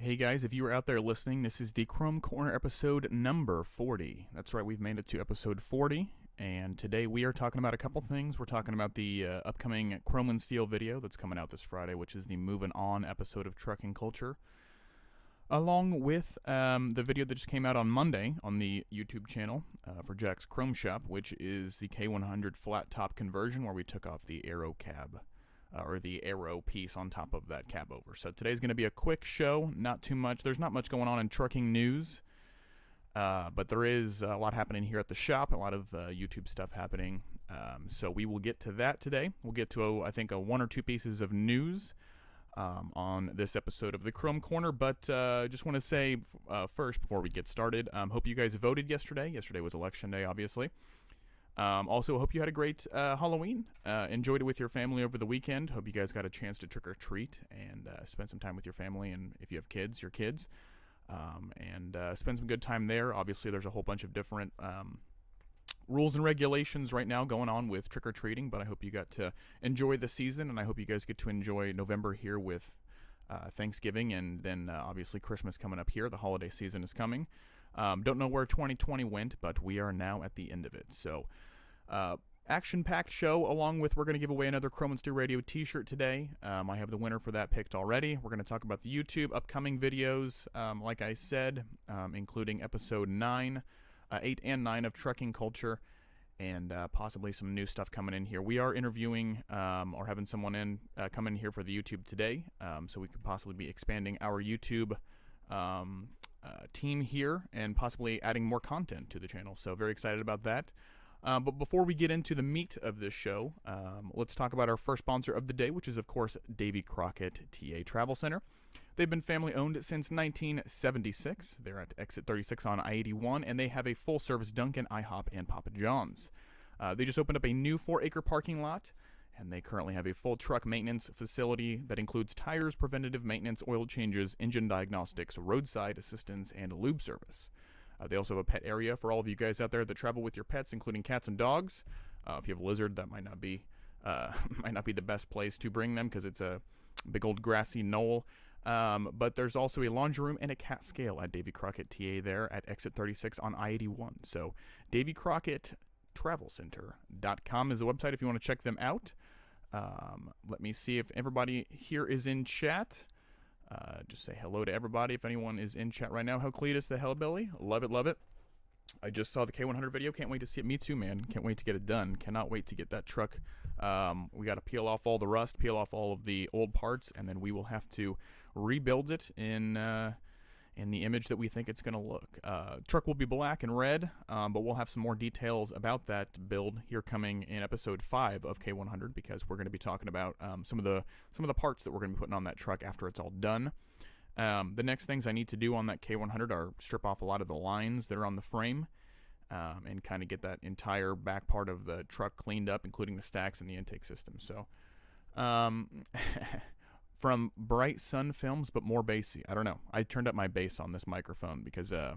Hey guys, if you are out there listening, this is the Chrome Corner episode number 40. That's right, we've made it to episode 40, and today we are talking about a couple things. We're talking about the upcoming Chrome and Steel video that's coming out this Friday, which is the Movin' On episode of Trucking Culture, along with the video that just came out on Monday on the YouTube channel for Jack's Chrome Shop, which is the K100 flat top conversion where we took off the aero cab. Or the aero piece on top of that cab over. So today's going to be a quick show, not too much. There's not much going on in trucking news, but there is a lot happening here at the shop, a lot of YouTube stuff happening. So we will get to that today. We'll get to, I think, one or two pieces of news on this episode of the Chrome Corner, but just want to say first, before we get started, hope you guys voted yesterday. Yesterday was election day, obviously. Also, hope you had a great Halloween. Enjoyed it with your family over the weekend. Hope you guys got a chance to trick or treat and spend some time with your family, and if you have kids, your kids, and spend some good time there. Obviously, there's a whole bunch of different rules and regulations right now going on with trick or treating, but I hope you got to enjoy the season, and I hope you guys get to enjoy November here with Thanksgiving, and then obviously Christmas coming up here. The holiday season is coming. Don't know where 2020 went, but we are now at the end of it. So, action-packed show, along with we're going to give away another Chrome and Steel Radio t-shirt today. I have the winner for that picked already. We're going to talk about the YouTube upcoming videos, like I said, including episode 9, 8 and 9 of Trucking Culture, and possibly some new stuff coming in here. We are interviewing or having someone come in here for the YouTube today, so we could possibly be expanding our YouTube team here and possibly adding more content to the channel. So very excited about that. But before we get into the meat of this show, let's talk about our first sponsor of the day, which is, of course, Davy Crockett TA Travel Center. They've been family-owned since 1976. They're at Exit 36 on I-81, and they have a full-service Dunkin', IHOP, and Papa John's. They just opened up a new 4-acre parking lot, and they currently have a full truck maintenance facility that includes tires, preventative maintenance, oil changes, engine diagnostics, roadside assistance, and lube service. They also have a pet area for all of you guys out there that travel with your pets, including cats and dogs. If you have a lizard, that might not be the best place to bring them because it's a big old grassy knoll. But there's also a laundry room and a cat scale at Davy Crockett TA there at Exit 36 on I-81. So Davy Crockett TravelCenter.com is the website if you want to check them out. Let me see if everybody here is in chat. Just say hello to everybody if anyone is in chat right now. Cletus the Hellbilly, love it, love it. I just saw the K100 video. Can't wait to see it. Me too, man. Can't wait to get it done. Cannot wait to get that truck. We got to peel off all the rust, peel off all of the old parts, and then we will have to rebuild it in the image that we think it's going to look. Truck will be black and red, but we'll have some more details about that build here coming in episode 5 of K100, because we're going to be talking about some of the parts that we're going to be putting on that truck after it's all done. The next things I need to do on that K100 are strip off a lot of the lines that are on the frame, and kind of get that entire back part of the truck cleaned up, including the stacks and the intake system. So, from Bright Sun Films, but more bassy. I don't know. I turned up my bass on this microphone because I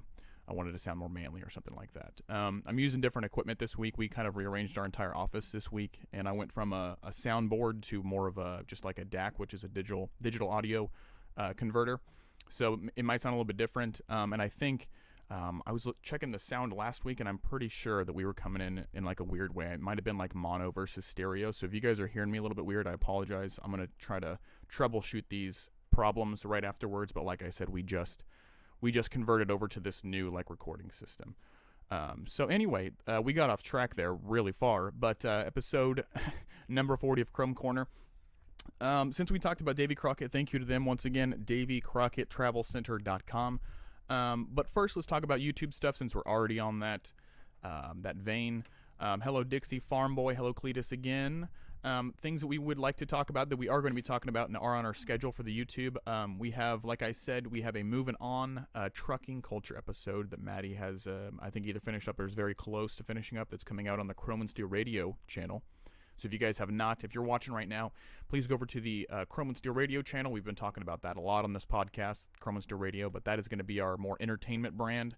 wanted to sound more manly or something like that. I'm using different equipment this week. We kind of rearranged our entire office this week, and I went from a soundboard to more of just like a DAC, which is a digital audio converter. So it might sound a little bit different. And I think I was checking the sound last week, and I'm pretty sure that we were coming in like a weird way. It might have been like mono versus stereo. So if you guys are hearing me a little bit weird, I apologize. I'm going to try to troubleshoot these problems right afterwards. But like I said, we just converted over to this new like recording system. So anyway, we got off track there really far. But episode number 40 of Chrome Corner. Since we talked about Davy Crockett, thank you to them once again, DavyCrockettTravelCenter.com. But first, let's talk about YouTube stuff since we're already on that vein. Hello, Dixie Farm Boy. Hello, Cletus again. Things that we would like to talk about that we are going to be talking about and are on our schedule for the YouTube. We have, like I said, we have a Movin' On Trucking Culture episode that Maddie has, I think, either finished up or is very close to finishing up, that's coming out on the Chrome and Steel Radio channel. So if you guys have not, if you're watching right now, please go over to the Chrome and Steel Radio channel. We've been talking about that a lot on this podcast, Chrome and Steel Radio, but that is going to be our more entertainment brand.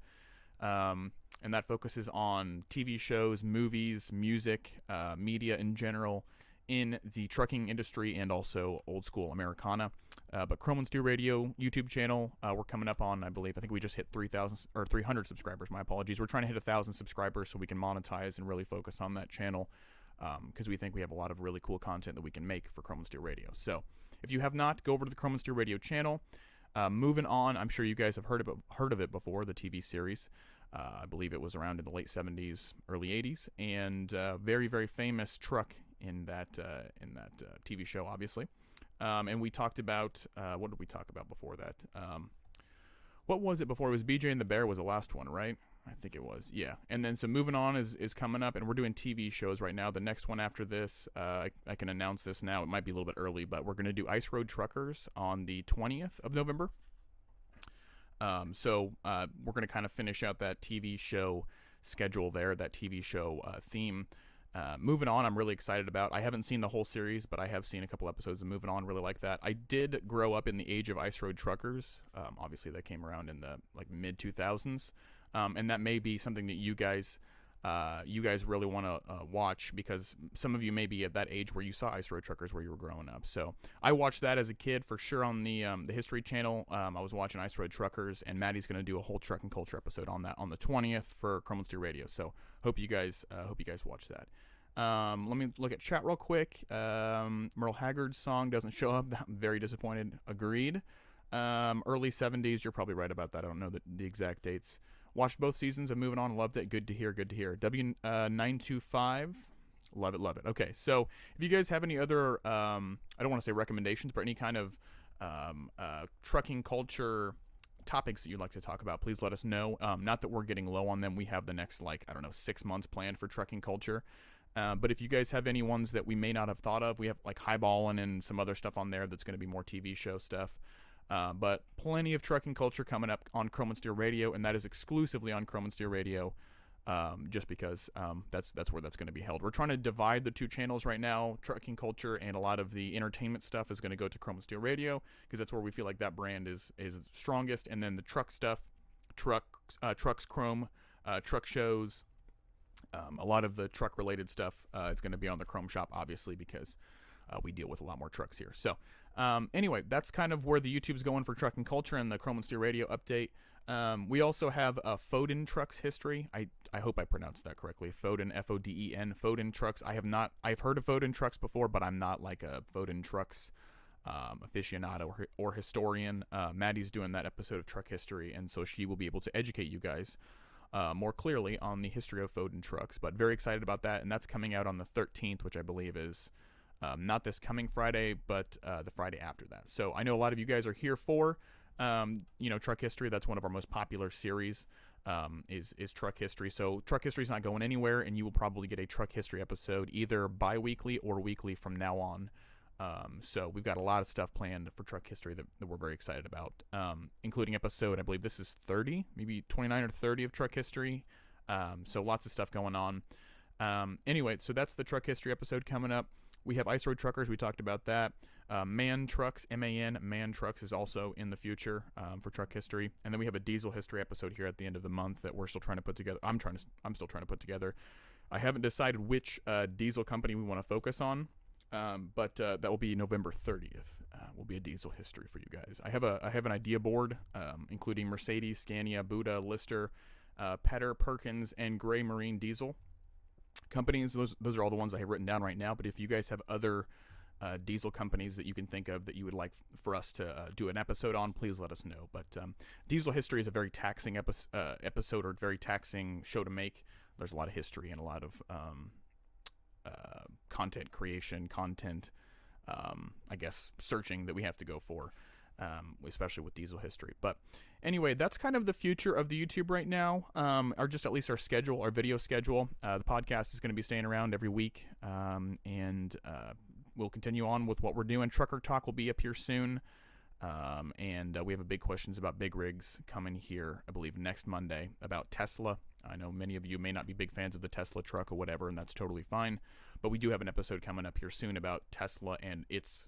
And that focuses on TV shows, movies, music, media in general, in the trucking industry and also old school Americana. But Chrome and Steel Radio YouTube channel, we're coming up on, I think we just hit 300 subscribers. My apologies. We're trying to hit 1,000 subscribers so we can monetize and really focus on that channel, because we think we have a lot of really cool content that we can make for Chrome and Steel Radio. So if you have not, go over to the Chrome and Steel Radio channel. Moving on, I'm sure you guys have heard of it before, the TV series. I believe it was around in the late 70s, early 80s, and very, very famous truck in that TV show, obviously. And we talked about, what did we talk about before that? What was it before? It was BJ and the Bear was the last one, right? I think it was, yeah. And then so Moving On is coming up, and we're doing TV shows right now. The next one after this, I can announce this now. It might be a little bit early, but we're going to do Ice Road Truckers on the 20th of November. So we're going to kind of finish out that TV show schedule there, that TV show theme. Moving On, I'm really excited about. I haven't seen the whole series, but I have seen a couple episodes of Moving On. Really like that. I did grow up in the age of Ice Road Truckers. Obviously, that came around in the mid 2000s, and that may be something that you guys really want to watch, because some of you may be at that age where you saw Ice Road Truckers where you were growing up. So I watched that as a kid for sure on the History Channel. I was watching Ice Road Truckers, and Maddie's going to do a whole truck and culture episode on that on the 20th for Chrome and Steel Radio. So hope you guys watch that. Let me look at chat real quick. Merle Haggard's song doesn't show up. I'm very disappointed. Agreed. Early 70s. You're probably right about that. I don't know the exact dates. Watched both seasons of Moving On. Loved it. Good to hear. Good to hear. W925. Love it. Love it. Okay. So if you guys have any other, I don't want to say recommendations, but any kind of trucking culture topics that you'd like to talk about, please let us know. Not that we're getting low on them. We have the next 6 months planned for trucking culture. But if you guys have any ones that we may not have thought of, we have like highballing and some other stuff on there that's going to be more TV show stuff. But plenty of trucking culture coming up on Chrome and Steel Radio, and that is exclusively on Chrome and Steel Radio, just because that's where that's going to be held. We're trying to divide the two channels right now. Trucking culture and a lot of the entertainment stuff is going to go to Chrome and Steel Radio, because that's where we feel like that brand is strongest. And then the truck stuff, trucks Chrome, truck shows, a lot of the truck related stuff is going to be on the Chrome shop, obviously, because we deal with a lot more trucks here. So anyway, that's kind of where the YouTube's going for trucking culture and the Chrome and Steel Radio update. We also have Foden Trucks history. I hope I pronounced that correctly. Foden, F-O-D-E-N, Foden Trucks. I've heard of Foden Trucks before, but I'm not like a Foden Trucks aficionado or historian. Maddie's doing that episode of Truck History, and so she will be able to educate you guys more clearly on the history of Foden Trucks. But very excited about that, and that's coming out on the 13th, which I believe is not this coming Friday, but the Friday after that. So I know a lot of you guys are here for Truck History. That's one of our most popular series, is Truck History. So Truck History is not going anywhere, and you will probably get a Truck History episode either bi-weekly or weekly from now on. So we've got a lot of stuff planned for Truck History that we're very excited about, including episode, I believe this is 30, maybe 29 or 30 of Truck History. So lots of stuff going on. Anyway, so that's the Truck History episode coming up. We have Ice Road Truckers. We talked about that. Man Trucks, M-A-N, Man Trucks is also in the future for Truck History. And then we have a Diesel History episode here at the end of the month that we're still trying to put together. I'm still trying to put together. I haven't decided which diesel company we want to focus on, but that will be November 30th. Will be a Diesel History for you guys. I have an idea board, including Mercedes, Scania, Buda, Lister, Petter, Perkins, and Gray Marine Diesel companies. Those are all the ones I have written down right now. But if you guys have other diesel companies that you can think of that you would like for us to do an episode on, please let us know. But Diesel History is a very taxing episode, or very taxing show to make. There's a lot of history and a lot of content creation, I guess, searching that we have to go for, especially with Diesel History. But anyway, that's kind of the future of the YouTube right now, or just at least our schedule, our video schedule. The podcast is going to be staying around every week, and we'll continue on with what we're doing. Trucker Talk will be up here soon, and we have a big questions about big rigs coming here, I believe, next Monday about Tesla. I know many of you may not be big fans of the Tesla truck or whatever, and that's totally fine. But we do have an episode coming up here soon about Tesla and its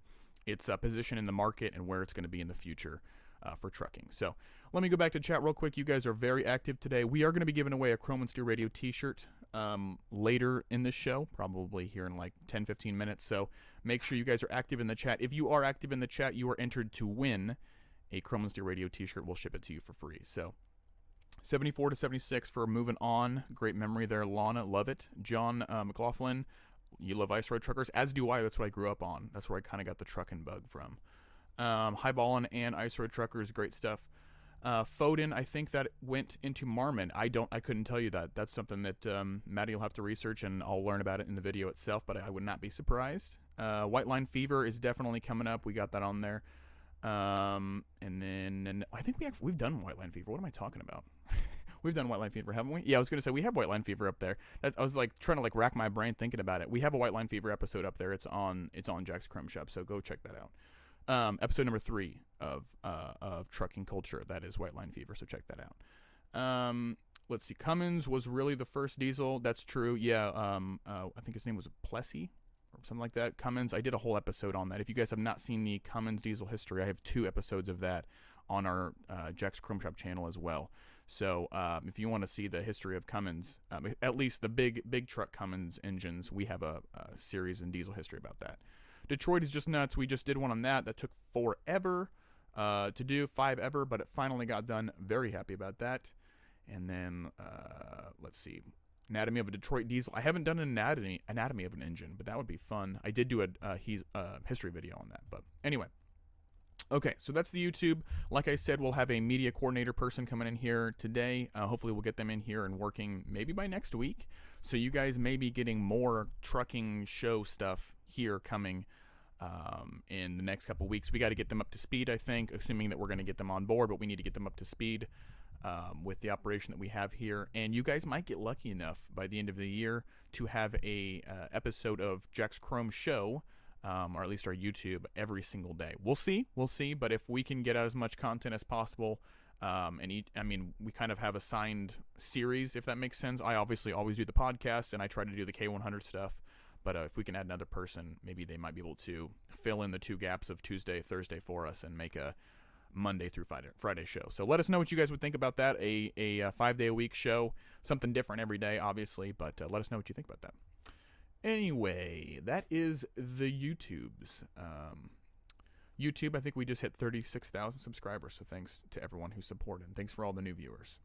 position in the market and where it's going to be in the future for trucking. So let me go back to chat real quick. You guys are very active today. We are going to be giving away a Chrome and Steel Radio t-shirt later in the show, probably here in like 10-15 minutes. So make sure you guys are active in the chat. If you are active in the chat, you are entered to win a Chrome and Steel Radio t-shirt. We'll ship it to you for free. So 74 to 76 for Moving On. Great memory there, Lana. Love it. John McLaughlin, you love Ice Road Truckers, as do I. That's what I grew up on. That's where I kind of got the trucking bug from. Highballin' and Ice Road Truckers, great stuff. Foden, I think that went into Marmon. I couldn't tell you that. That's something that Maddie will have to research, and I'll learn about it in the video itself, but I would not be surprised. White Line Fever is definitely coming up. We got that on there. And then I think we've done White Line Fever. What am I talking about? We've done White Line Fever, haven't we? Yeah, I was going to say we have White Line Fever up there. I was like trying to like rack my brain thinking about it. We have a White Line Fever episode up there. It's on Jack's Chrome Shop, so go check that out. Episode number 3 of Trucking Culture. That is White Line Fever, so check that out. Let's see. Cummins was really the first diesel. That's true. Yeah. I think his name was Plessy or something like that. Cummins. I did a whole episode on that. If you guys have not seen the Cummins diesel history, I have 2 episodes of that on our Jack's Chrome Shop channel as well. So if you want to see the history of Cummins, at least the big truck Cummins engines, we have a series in diesel history about that. Detroit is just nuts. We just did one on that. That took forever to do, 5 ever, but it finally got done. Very happy about that. And then, let's see. Anatomy of a Detroit diesel. I haven't done an anatomy of an engine, but that would be fun. I did do a history video on that. But anyway. Okay, so that's the YouTube. Like I said, we'll have a media coordinator person coming in here today. Hopefully we'll get them in here and working maybe by next week. So you guys may be getting more trucking show stuff here coming in the next couple weeks. We got to get them up to speed, I think, assuming that we're going to get them on board, but we need to get them up to speed with the operation that we have here. And you guys might get lucky enough by the end of the year to have a episode of Jack's Chrome Show, or at least our YouTube, every single day. We'll see, but if we can get out as much content as possible, we kind of have assigned series, if that makes sense. I obviously always do the podcast, and I try to do the K100 stuff, but if we can add another person, maybe they might be able to fill in the 2 gaps of Tuesday, Thursday for us and make a Monday through Friday show. So let us know what you guys would think about that, a 5-day-a-week show, something different every day, obviously, but let us know what you think about that. Anyway, that is the YouTubes. YouTube, I think we just hit 36,000 subscribers, so thanks to everyone who supported, and thanks for all the new viewers.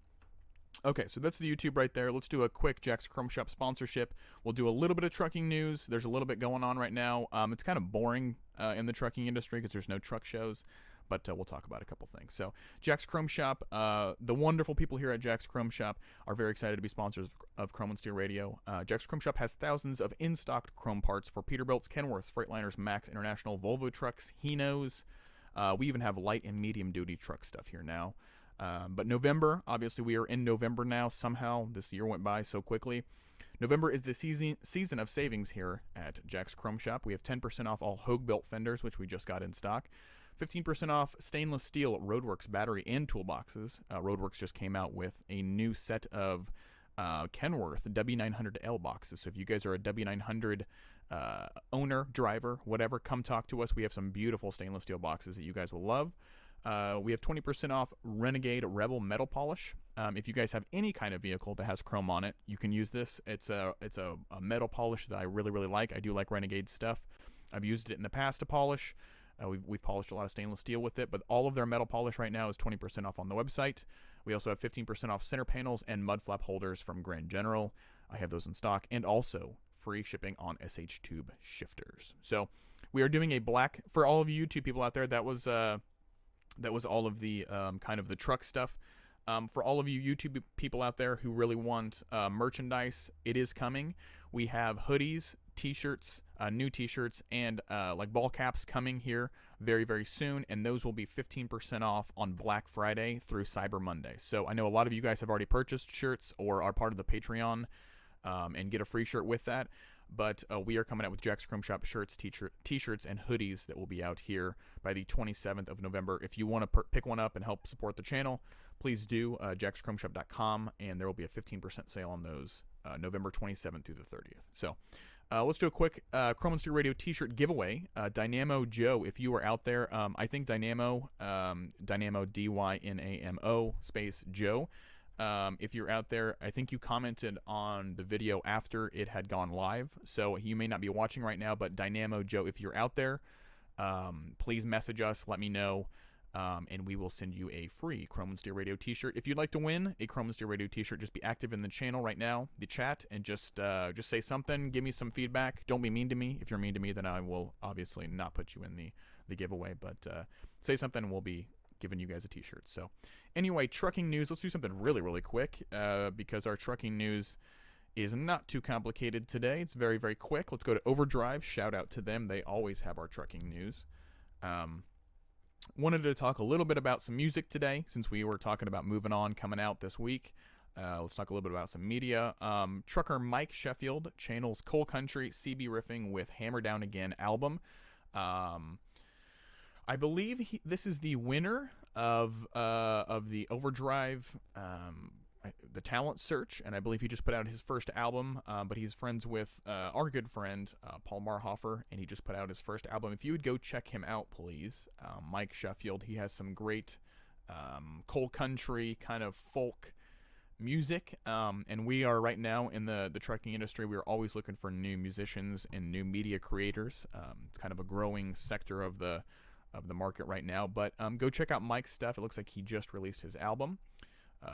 Okay, so that's the YouTube right there. Let's do a quick Jack's Chrome Shop sponsorship. We'll do a little bit of trucking news. There's a little bit going on right now. It's kind of boring in the trucking industry because there's no truck shows, but we'll talk about a couple things. So Jack's Chrome Shop, the wonderful people here at Jack's Chrome Shop are very excited to be sponsors of Chrome and Steel Radio. Jack's Chrome Shop has thousands of in-stock chrome parts for Peterbilts, Kenworths, Freightliners, Max, International, Volvo trucks, Hinos. We even have light and medium duty truck stuff here now. But November, obviously we are in November now. Somehow this year went by so quickly. November is the season of savings here at Jack's Chrome Shop. We have 10% off all Hogue built fenders, which we just got in stock. 15% off stainless steel Roadworks battery and toolboxes. Roadworks just came out with a new set of Kenworth W900L boxes. So if you guys are a W900 owner, driver, whatever, come talk to us. We have some beautiful stainless steel boxes that you guys will love. We have 20% off Renegade Rebel metal polish. If you guys have any kind of vehicle that has chrome on it, you can use this. It's a metal polish that I really, really like. I do like Renegade stuff. I've used it in the past to polish. We've polished a lot of stainless steel with it, but all of their metal polish right now is 20% off on the website. We also have 15% off center panels and mud flap holders from Grand General. I have those in stock, and also free shipping on SH tube shifters. So we are doing a black, for all of you YouTube people out there, that was all of the kind of the truck stuff. For all of you YouTube people out there who really want merchandise, it is coming. We have hoodies, t-shirts, new t-shirts, and like ball caps coming here very, very soon, and those will be 15% off on Black Friday through Cyber Monday. So I know a lot of you guys have already purchased shirts or are part of the Patreon and get a free shirt with that. But we are coming out with Jack's Chrome Shop shirts, t-shirts, and hoodies that will be out here by the 27th of November. If you want to pick one up and help support the channel, please do, jackschromeshop.com, and there will be a 15% sale on those November 27th through the 30th. So let's do a quick Chrome and Steel Radio t-shirt giveaway. Dynamo Joe, if you are out there, I think Dynamo, Dynamo, D-Y-N-A-M-O, space Joe, if you're out there. I think you commented on the video after it had gone live, so you may not be watching right now, but Dynamo Joe, if you're out there, please message us, let me know, and we will send you a free Chrome and Steel Radio t-shirt. If you'd like to win a Chrome and Steel Radio t-shirt, just be active in the channel right now, the chat, and just say something, give me some feedback. Don't be mean to me. If you're mean to me, then I will obviously not put you in the giveaway, but say something and we'll be giving you guys a t-shirt. So anyway, trucking news. Let's do something really, really quick because our trucking news is not too complicated today. It's very, very quick. Let's go to Overdrive. Shout out to them. They always have our trucking news. Wanted to talk a little bit about some music today since we were talking about Moving On coming out this week. Let's talk a little bit about some media. Trucker Mike Sheffield channels Coal Country CB Riffing with Hammer Down Again album. I believe this is the winner of the Overdrive the talent search, and I believe he just put out his first album, but he's friends with our good friend Paul Marhofer, and he just put out his first album. If you would go check him out, please. Mike Sheffield, he has some great coal country kind of folk music, and we are right now in the trucking industry. We are always looking for new musicians and new media creators. It's kind of a growing sector of the market right now, but go check out Mike's stuff. It looks like he just released his album.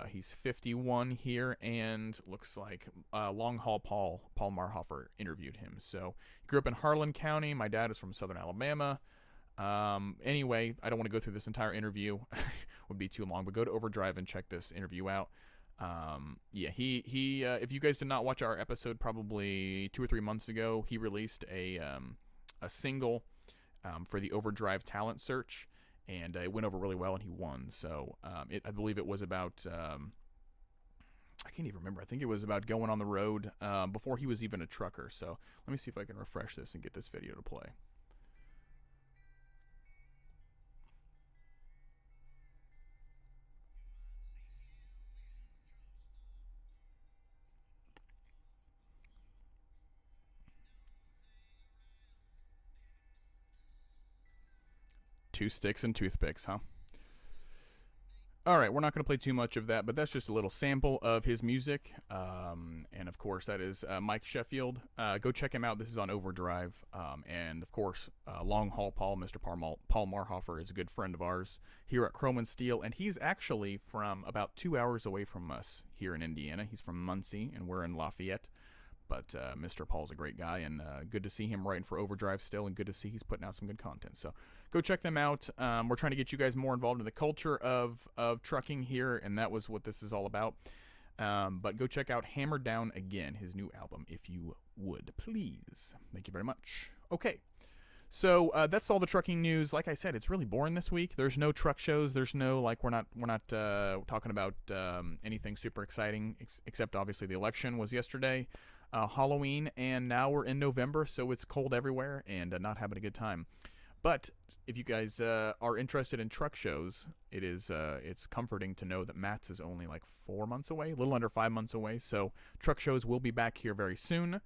He's 51 here, and looks like Long Haul Paul Marhofer interviewed him. So he grew up in Harlan County. My dad is from Southern Alabama. Anyway, I don't want to go through this entire interview. Would be too long, but go to Overdrive and check this interview out. Yeah, he if you guys did not watch our episode probably 2 or 3 months ago, he released a single for the Overdrive talent search, and it went over really well, and he won. So I believe it was about, I can't even remember. I think it was about going on the road before he was even a trucker. So let me see if I can refresh this and get this video to play. Two sticks and toothpicks, huh? All right, we're not going to play too much of that, but that's just a little sample of his music. And of course, that is Mike Sheffield. Go check him out. This is on Overdrive. And of course, Long Haul Paul, Mr. Paul Marhofer, is a good friend of ours here at Chrome and Steel. And he's actually from about 2 hours away from us here in Indiana. He's from Muncie, and we're in Lafayette. But Mr. Paul's a great guy, and good to see him writing for Overdrive still, and good to see he's putting out some good content. So go check them out. We're trying to get you guys more involved in the culture of trucking here, and that was what this is all about. But go check out Hammer Down Again, his new album, if you would, please. Thank you very much. Okay. So that's all the trucking news. Like I said, it's really boring this week. There's no truck shows. There's no, like, we're not talking about anything super exciting, except obviously the election was yesterday. Halloween, and now we're in November, so it's cold everywhere and not having a good time. But if you guys are interested in truck shows, it's comforting to know that Matt's is only like 4 months away, a little under 5 months away. So truck shows will be back here very soon,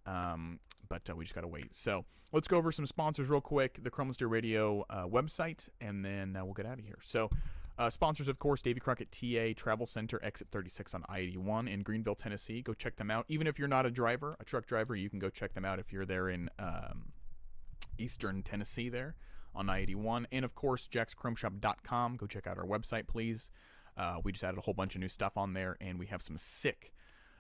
but we just gotta wait. So let's go over some sponsors real quick. The Chrome and Steel Radio website, and then we'll get out of here. So. Sponsors, of course, Davy Crockett TA, Travel Center, Exit 36 on I-81 in Greenville, Tennessee. Go check them out. Even if you're not a driver, a truck driver, you can go check them out if you're there in Eastern Tennessee there on I-81. And, of course, jackschromeshop.com. Go check out our website, please. We just added a whole bunch of new stuff on there, and we have some sick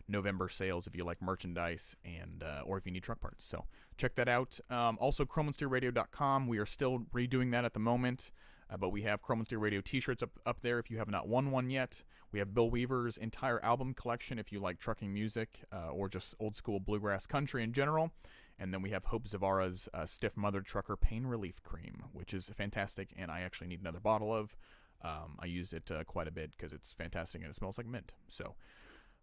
November sales if you like merchandise and or if you need truck parts. So check that out. Also, chromeandsteelradio.com. We are still redoing that at the moment. But we have Chrome and Steel Radio t-shirts up there if you have not won one yet. We have Bill Weaver's entire album collection if you like trucking music or just old school bluegrass country in general. And then we have Hope Zavara's Stiff Mother Trucker Pain Relief Cream, which is fantastic, and I actually need another bottle of. I use it quite a bit because it's fantastic and it smells like mint. So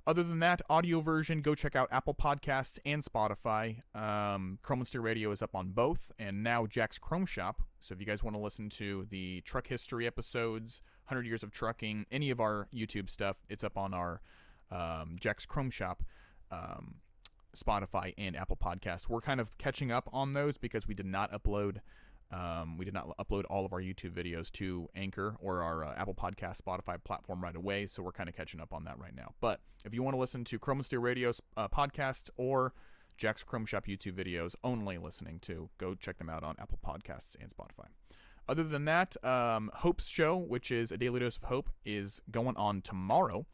other than that, audio version, go check out Apple Podcasts and Spotify. Chrome and Steel Radio is up on both, and now Jack's Chrome Shop. So if you guys want to listen to the truck history episodes, 100 Years of Trucking, any of our YouTube stuff, it's up on our Jack's Chrome Shop, Spotify, and Apple Podcasts. We're kind of catching up on those because we did not upload We did not upload all of our YouTube videos to Anchor or our Apple Podcast, Spotify platform right away, so we're kind of catching up on that right now. But if you want to listen to Chrome and Steel Radio's podcast or Jack's Chrome Shop YouTube videos only listening to, go check them out on Apple Podcasts and Spotify. Other than that, Hope's Show, which is a daily dose of hope, is going on tomorrow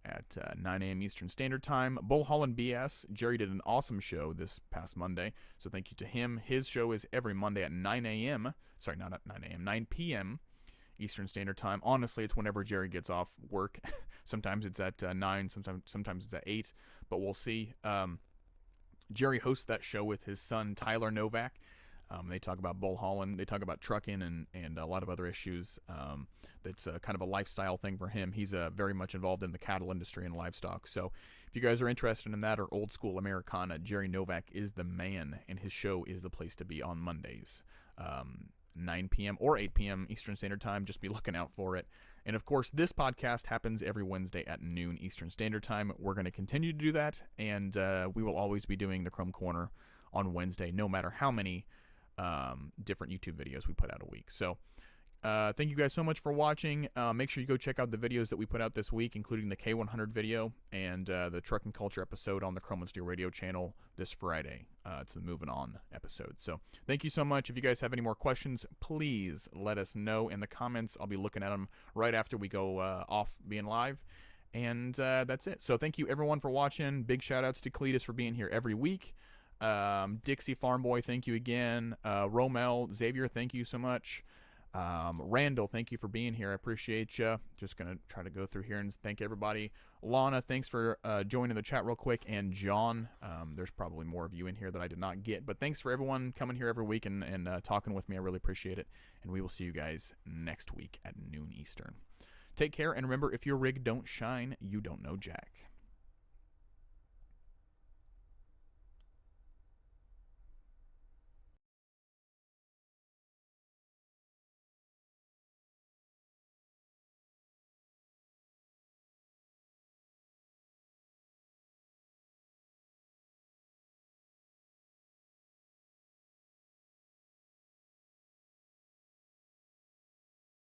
at 9 a.m. Eastern Standard Time. Bull Holland BS, Jerry did an awesome show this past Monday, so thank you to him. His show is every Monday at 9 a.m. Sorry, not at 9 a.m., 9 p.m. Eastern Standard Time. Honestly, it's whenever Jerry gets off work. Sometimes it's at 9, sometimes it's at 8, but we'll see. Jerry hosts that show with his son, Tyler Novak. They talk about Bull Holland. They talk about trucking and a lot of other issues. That's kind of a lifestyle thing for him. He's very much involved in the cattle industry and livestock. So if you guys are interested in that or old school Americana, Jerry Novak is the man, and his show is the place to be on Mondays, 9 p.m. or 8 p.m. Eastern Standard Time. Just be looking out for it. And of course, this podcast happens every Wednesday at noon Eastern Standard Time. We're going to continue to do that, and we will always be doing the Chrome Corner on Wednesday, no matter how many different YouTube videos we put out a week. So thank you guys so much for watching. Make sure you go check out the videos that we put out this week, including the K100 video and the Truck and Culture episode on the Chrome and Steel Radio channel this Friday. It's the Movin' On episode. So thank you so much. If you guys have any more questions, please let us know in the comments. I'll be looking at them right after we go off being live. And that's it. So thank you everyone for watching. Big shout outs to Cletus for being here every week. Dixie Farm Boy, thank you again. Romel, Xavier, thank you so much. Randall, thank you for being here. I appreciate you. Just going to try to go through here and thank everybody. Lana, thanks for joining the chat real quick. And John, there's probably more of you in here that I did not get. But thanks for everyone coming here every week and talking with me. I really appreciate it. And we will see you guys next week at noon Eastern. Take care, and remember, if your rig don't shine, you don't know Jack.